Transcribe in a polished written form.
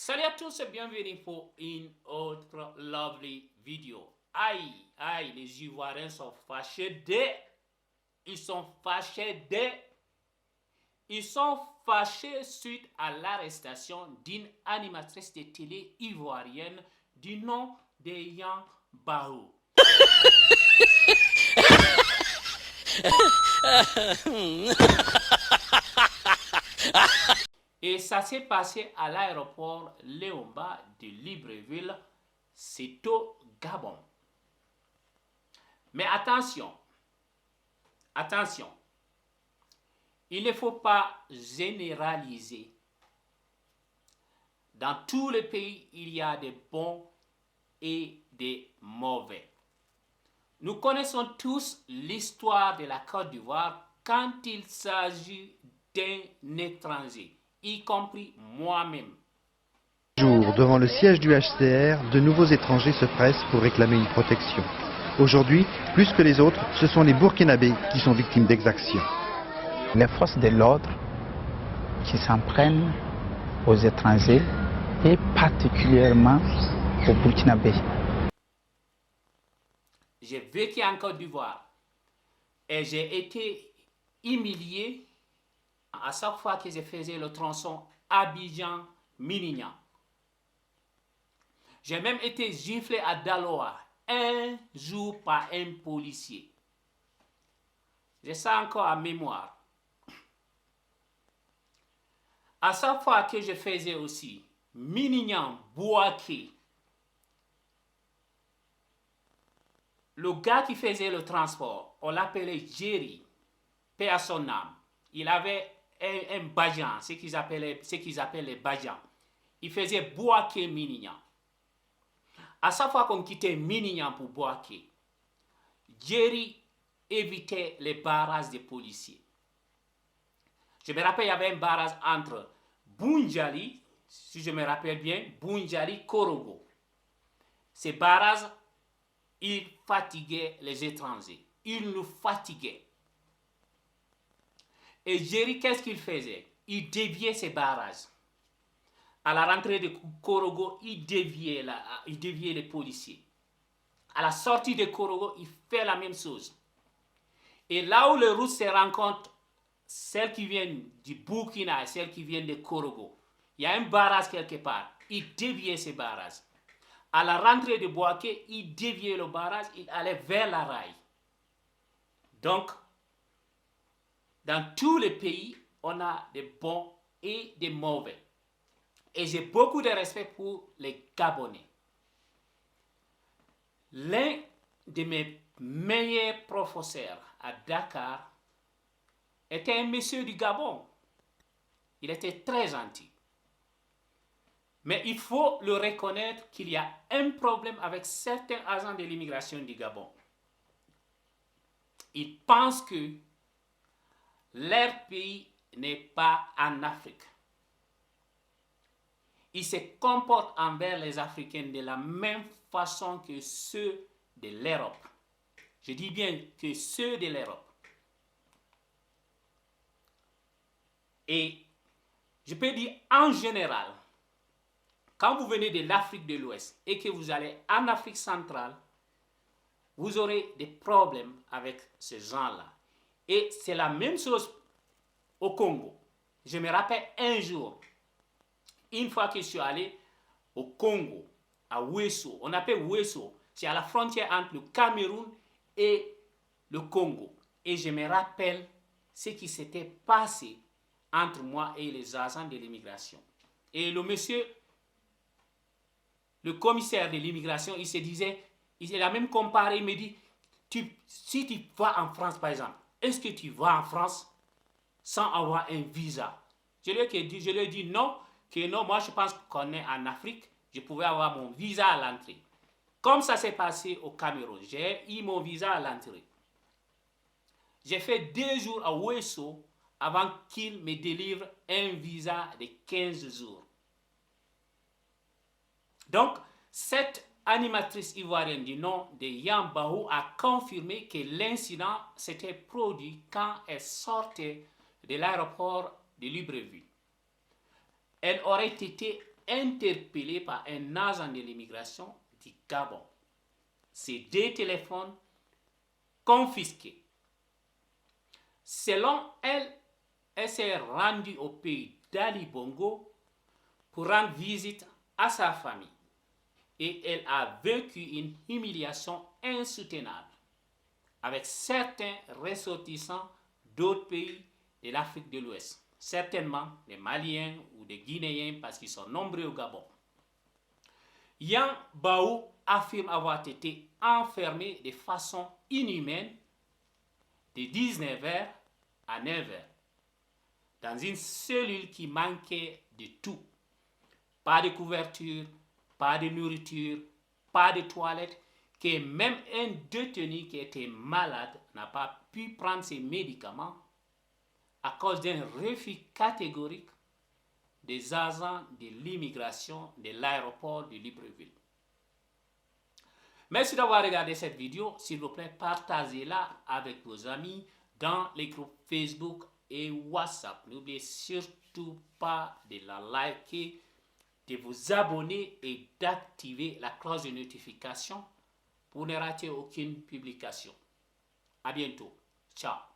Salut à tous et bienvenue pour une autre lovely vidéo. Aïe, les Ivoiriens sont fâchés Ils sont fâchés suite à l'arrestation d'une animatrice de télé ivoirienne du nom de Yan Bahou. Et ça s'est passé à l'aéroport Léomba de Libreville, c'est au Gabon. Mais attention, il ne faut pas généraliser. Dans tous les pays, il y a des bons et des mauvais. Nous connaissons tous l'histoire de la Côte d'Ivoire quand il s'agit d'un étranger, y compris moi-même. Devant le siège du HCR, de nouveaux étrangers se pressent pour réclamer une protection. Aujourd'hui, plus que les autres, ce sont les Burkinabés qui sont victimes d'exactions. Les forces de l'ordre qui s'en prennent aux étrangers et particulièrement aux Burkinabés. J'ai vécu en Côte d'Ivoire et j'ai été humilié à chaque fois que je faisais le tronçon Abidjan-Minignan. J'ai même été giflé à Daloa un jour par un policier. J'ai ça encore en mémoire. À chaque fois que je faisais aussi Minignan-Bouaké, le gars qui faisait le transport, on l'appelait Jerry, paix à son âme. Il avait un Bajan, ce qu'ils appellent les Bajans. Il faisait Bouaké-Minignan. À chaque fois qu'on quittait Minignan pour Bouaké, Jerry évitait les barrages des policiers. Je me rappelle, il y avait un barrage entre Boundiali, si je me rappelle bien, Boundiali-Korogo. Ces barrages, ils fatiguaient les étrangers. Ils nous fatiguaient. Et Jerry, qu'est-ce qu'il faisait? Il déviait ces barrages. À la rentrée de Korogo, il déviait les policiers. À la sortie de Korogo, il fait la même chose. Et là où les routes se rencontrent, celles qui viennent du Burkina et celles qui viennent de Korogo, il y a un barrage quelque part. Il déviait ces barrages. À la rentrée de Bouaké, il déviait le barrage, il allait vers la rail. Donc, dans tous les pays, on a des bons et des mauvais. Et j'ai beaucoup de respect pour les Gabonais. L'un de mes meilleurs professeurs à Dakar était un monsieur du Gabon. Il était très gentil. Mais il faut le reconnaître qu'il y a un problème avec certains agents de l'immigration du Gabon. Ils pensent que leur pays n'est pas en Afrique. Ils se comportent envers les Africains de la même façon que ceux de l'Europe. Je dis bien que ceux de l'Europe. Et je peux dire en général, quand vous venez de l'Afrique de l'Ouest et que vous allez en Afrique centrale, vous aurez des problèmes avec ces gens-là. Et c'est la même chose au Congo. Je me rappelle un jour, une fois que je suis allé au Congo, à Ouesso, on appelle Ouesso, c'est à la frontière entre le Cameroun et le Congo. Et je me rappelle ce qui s'était passé entre moi et les agents de l'immigration. Et le monsieur, le commissaire de l'immigration, il se disait, il a même comparé, il me dit, si tu vas en France par exemple, est-ce que tu vas en France sans avoir un visa? Je lui ai dit non, moi je pense qu'on est en Afrique, je pouvais avoir mon visa à l'entrée. Comme ça s'est passé au Cameroun, j'ai eu mon visa à l'entrée. J'ai fait 2 jours à Ouesso avant qu'il me délivre un visa de 15 jours. Donc, cette animatrice ivoirienne du nom de Yan Bahou a confirmé que l'incident s'était produit quand elle sortait de l'aéroport de Libreville. Elle aurait été interpellés par un agent de l'immigration du Gabon. Ces 2 téléphones confisqués. Selon elle, elle s'est rendue au pays d'Ali Bongo pour rendre visite à sa famille et elle a vécu une humiliation insoutenable avec certains ressortissants d'autres pays de l'Afrique de l'Ouest, certainement des Maliens ou des Guinéens parce qu'ils sont nombreux au Gabon. Yang Baou affirme avoir été enfermé de façon inhumaine de 19h à 9h dans une cellule qui manquait de tout. Pas de couverture, pas de nourriture, pas de toilette, que même un détenu qui était malade n'a pas pu prendre ses médicaments à cause d'un refus catégorique des agents de l'immigration de l'aéroport de Libreville. Merci d'avoir regardé cette vidéo. S'il vous plaît, partagez-la avec vos amis dans les groupes Facebook et WhatsApp. N'oubliez surtout pas de la liker, de vous abonner et d'activer la cloche de notification pour ne rater aucune publication. À bientôt. Ciao.